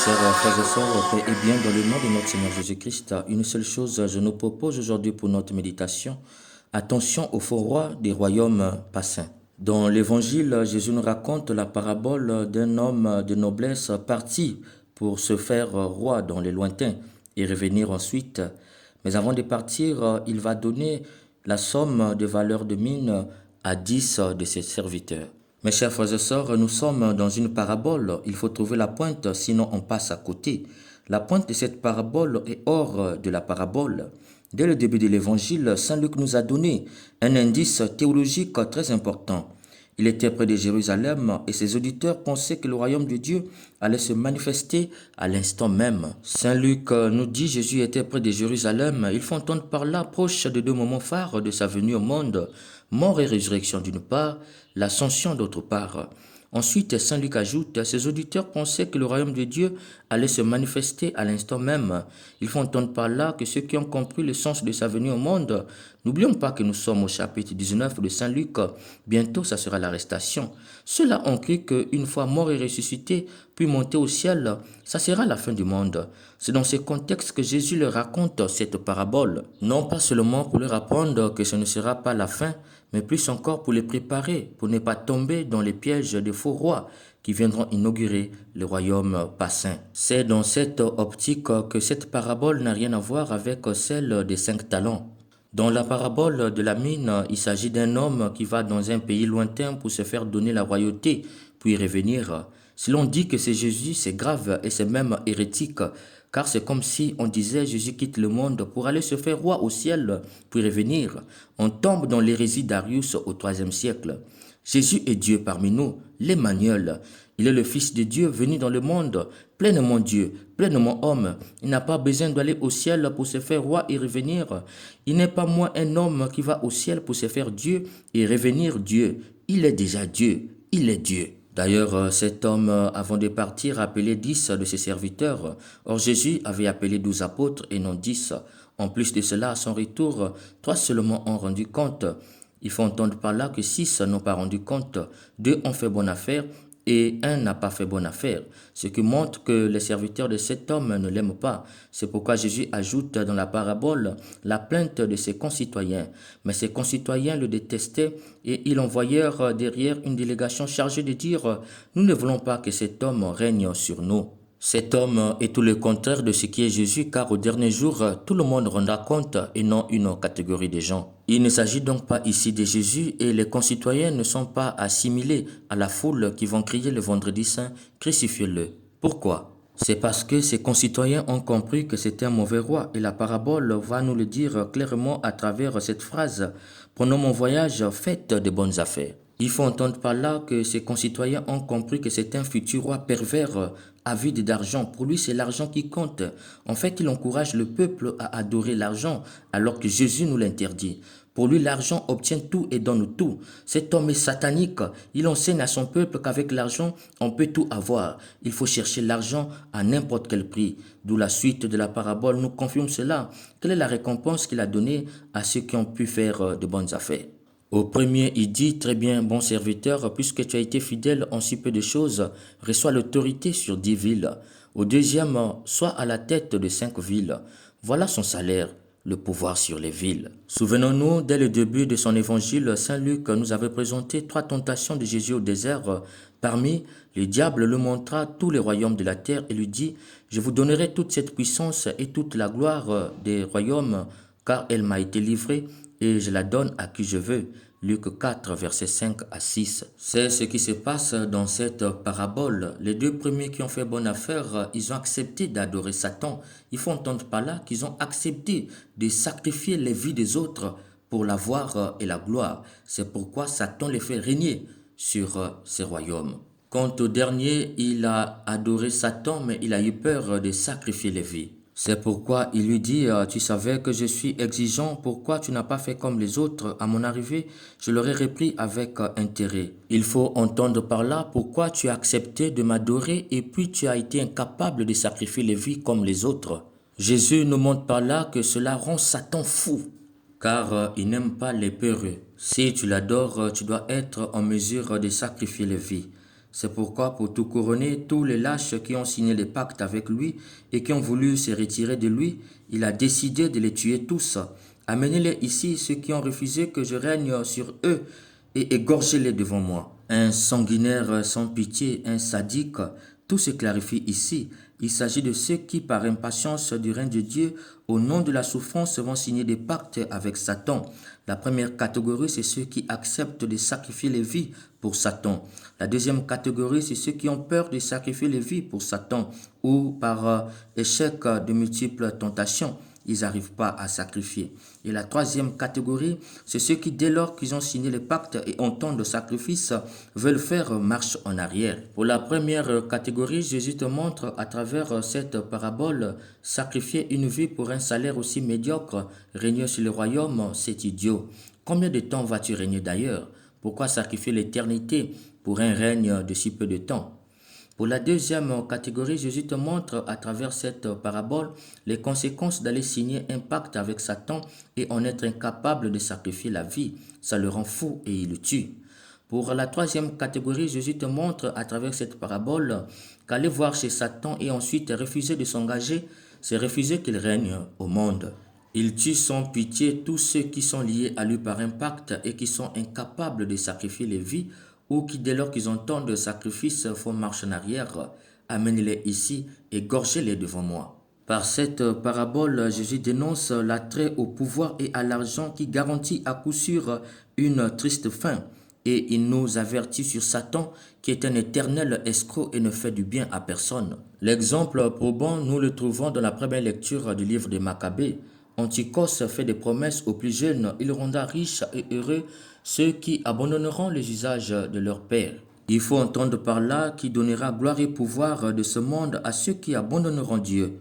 Chers frères et sœurs, paix et bien dans le nom de notre Seigneur Jésus-Christ, une seule chose je nous propose aujourd'hui pour notre méditation. Attention au faux roi des royaumes passants. Dans l'évangile, Jésus nous raconte la parabole d'un homme de noblesse parti pour se faire roi dans les lointains et revenir ensuite. Mais avant de partir, il va donner la somme de valeur de mine à 10 de ses serviteurs. Mes chers frères et sœurs, nous sommes dans une parabole. Il faut trouver la pointe, sinon on passe à côté. La pointe de cette parabole est hors de la parabole. Dès le début de l'évangile, Saint Luc nous a donné un indice théologique très important. Il était près de Jérusalem et ses auditeurs pensaient que le royaume de Dieu allait se manifester à l'instant même. Saint Luc nous dit Jésus était près de Jérusalem. Il faut entendre par là proche de deux moments phares de sa venue au monde, mort et résurrection d'une part, l'ascension d'autre part. Ensuite, Saint Luc ajoute, ses auditeurs pensaient que le royaume de Dieu allait se manifester à l'instant même. Il faut entendre par là que ceux qui ont compris le sens de sa venue au monde, n'oublions pas que nous sommes au chapitre 19 de Saint Luc, bientôt ça sera l'arrestation. Ceux-là ont cru qu'une fois mort et ressuscité, puis monté au ciel, ça sera la fin du monde. C'est dans ce contexte que Jésus leur raconte cette parabole, non pas seulement pour leur apprendre que ce ne sera pas la fin, mais plus encore pour les préparer, pour ne pas tomber dans les pièges des faux rois qui viendront inaugurer le royaume passant. C'est dans cette optique que cette parabole n'a rien à voir avec celle des 5 talents. Dans la parabole de la mine, il s'agit d'un homme qui va dans un pays lointain pour se faire donner la royauté, puis revenir. Si l'on dit que c'est Jésus, c'est grave et c'est même hérétique, car c'est comme si on disait Jésus quitte le monde pour aller se faire roi au ciel, puis revenir. On tombe dans l'hérésie d'Arius au IIIe siècle. Jésus est Dieu parmi nous, l'Emmanuel. Il est le Fils de Dieu venu dans le monde, pleinement Dieu, pleinement homme. Il n'a pas besoin d'aller au ciel pour se faire roi et revenir. Il n'est pas moins un homme qui va au ciel pour se faire Dieu et revenir Dieu. Il est déjà Dieu, il est Dieu. D'ailleurs, cet homme, avant de partir, a appelé 10 de ses serviteurs. Or, Jésus avait appelé 12 apôtres et non 10. En plus de cela, à son retour, 3 seulement ont rendu compte. Il faut entendre par là que 6 n'ont pas rendu compte, 2 ont fait bonne affaire et 1 n'a pas fait bonne affaire, ce qui montre que les serviteurs de cet homme ne l'aiment pas. C'est pourquoi Jésus ajoute dans la parabole la plainte de ses concitoyens. Mais ses concitoyens le détestaient et ils envoyèrent derrière une délégation chargée de dire « Nous ne voulons pas que cet homme règne sur nous ». Cet homme est tout le contraire de ce qui est Jésus, car au dernier jour, tout le monde rendra compte et non une catégorie de gens. Il ne s'agit donc pas ici de Jésus et les concitoyens ne sont pas assimilés à la foule qui vont crier le vendredi saint, crucifiez-le. Pourquoi? C'est parce que ces concitoyens ont compris que c'était un mauvais roi et la parabole va nous le dire clairement à travers cette phrase. Prenons mon voyage, faites de bonnes affaires. Il faut entendre par là que ses concitoyens ont compris que c'est un futur roi pervers, avide d'argent. Pour lui, c'est l'argent qui compte. En fait, il encourage le peuple à adorer l'argent, alors que Jésus nous l'interdit. Pour lui, l'argent obtient tout et donne tout. Cet homme est satanique. Il enseigne à son peuple qu'avec l'argent, on peut tout avoir. Il faut chercher l'argent à n'importe quel prix. D'où la suite de la parabole nous confirme cela. Quelle est la récompense qu'il a donnée à ceux qui ont pu faire de bonnes affaires? Au premier, il dit, très bien, bon serviteur, puisque tu as été fidèle en si peu de choses, reçois l'autorité sur 10 villes. Au deuxième, sois à la tête de 5 villes. Voilà son salaire, le pouvoir sur les villes. Souvenons-nous, dès le début de son évangile, Saint Luc nous avait présenté 3 tentations de Jésus au désert. Parmi, le diable lui montra tous les royaumes de la terre et lui dit, je vous donnerai toute cette puissance et toute la gloire des royaumes, car elle m'a été livrée et je la donne à qui je veux. Luc 4, versets 5 à 6. C'est ce qui se passe dans cette parabole. Les 2 premiers qui ont fait bonne affaire, ils ont accepté d'adorer Satan. Il faut entendre par là qu'ils ont accepté de sacrifier les vies des autres pour la gloire et la gloire. C'est pourquoi Satan les fait régner sur ces royaumes. Quant au dernier, il a adoré Satan, mais il a eu peur de sacrifier les vies. C'est pourquoi il lui dit, tu savais que je suis exigeant, pourquoi tu n'as pas fait comme les autres? À mon arrivée, je l'aurais repris avec intérêt. Il faut entendre par là pourquoi tu as accepté de m'adorer et puis tu as été incapable de sacrifier les vies comme les autres. Jésus nous montre par là que cela rend Satan fou, car il n'aime pas les peureux. Si tu l'adores, tu dois être en mesure de sacrifier les vies. C'est pourquoi, pour tout couronner, tous les lâches qui ont signé les pactes avec lui et qui ont voulu se retirer de lui, il a décidé de les tuer tous. Amenez-les ici, ceux qui ont refusé que je règne sur eux, et égorgez-les devant moi. Un sanguinaire sans pitié, un sadique, tout se clarifie ici. Il s'agit de ceux qui, par impatience du règne de Dieu, au nom de la souffrance, vont signer des pactes avec Satan. La première catégorie, c'est ceux qui acceptent de sacrifier les vies pour Satan. La deuxième catégorie, c'est ceux qui ont peur de sacrifier les vies pour Satan ou par échec de multiples tentations, ils n'arrivent pas à sacrifier. Et la troisième catégorie, c'est ceux qui, dès lors qu'ils ont signé le pacte et ont tant de sacrifices, veulent faire marche en arrière. Pour la première catégorie, Jésus te montre à travers cette parabole, sacrifier une vie pour un salaire aussi médiocre, régner sur le royaume, c'est idiot. Combien de temps vas-tu régner d'ailleurs? Pourquoi sacrifier l'éternité pour un règne de si peu de temps? Pour la deuxième catégorie, Jésus te montre à travers cette parabole les conséquences d'aller signer un pacte avec Satan et en être incapable de sacrifier la vie. Ça le rend fou et il le tue. Pour la troisième catégorie, Jésus te montre à travers cette parabole qu'aller voir chez Satan et ensuite refuser de s'engager, c'est refuser qu'il règne au monde. Il tue sans pitié tous ceux qui sont liés à lui par un pacte et qui sont incapables de sacrifier les vies ou qui, dès lors qu'ils entendent de sacrifice, font marche en arrière. Amenez-les ici et gorgez-les devant moi. Par cette parabole, Jésus dénonce l'attrait au pouvoir et à l'argent qui garantit à coup sûr une triste fin. Et il nous avertit sur Satan qui est un éternel escroc et ne fait du bien à personne. L'exemple probant, nous le trouvons dans la première lecture du livre des Maccabées. Antichos fait des promesses aux plus jeunes. Il rendra riches et heureux ceux qui abandonneront les usages de leur père. Il faut entendre par là qui donnera gloire et pouvoir de ce monde à ceux qui abandonneront Dieu.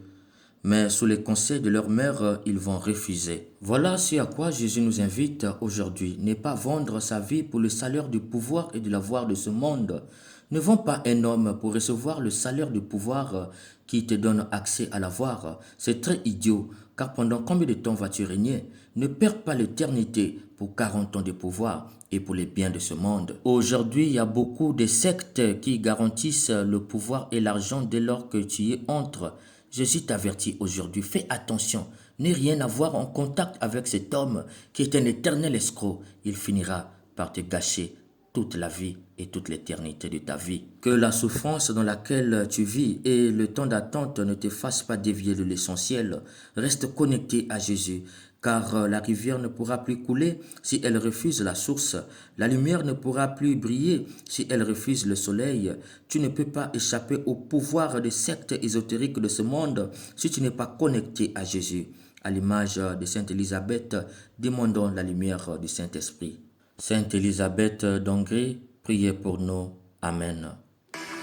Mais sous les conseils de leur mère, ils vont refuser. Voilà ce à quoi Jésus nous invite aujourd'hui. Ne pas vendre sa vie pour le salaire du pouvoir et de l'avoir de ce monde. Ne vends pas un homme pour recevoir le salaire du pouvoir qui te donne accès à l'avoir. C'est très idiot, car pendant combien de temps vas-tu régner? Ne perds pas l'éternité pour 40 ans de pouvoir et pour les biens de ce monde. Aujourd'hui, il y a beaucoup de sectes qui garantissent le pouvoir et l'argent dès lors que tu y entres. Jésus t'avertit aujourd'hui, fais attention, n'aie rien à voir en contact avec cet homme qui est un éternel escroc. Il finira par te gâcher toute la vie et toute l'éternité de ta vie. Que la souffrance dans laquelle tu vis et le temps d'attente ne te fassent pas dévier de l'essentiel. Reste connecté à Jésus, car la rivière ne pourra plus couler si elle refuse la source. La lumière ne pourra plus briller si elle refuse le soleil. Tu ne peux pas échapper au pouvoir des sectes ésotériques de ce monde si tu n'es pas connecté à Jésus. À l'image de Sainte Élisabeth, demandons la lumière du Saint-Esprit. Sainte Élisabeth d'Hongrie, priez pour nous. Amen.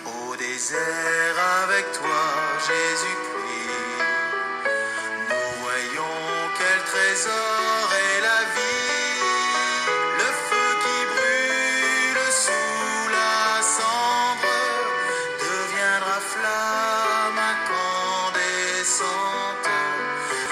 Au désert avec toi, Jésus.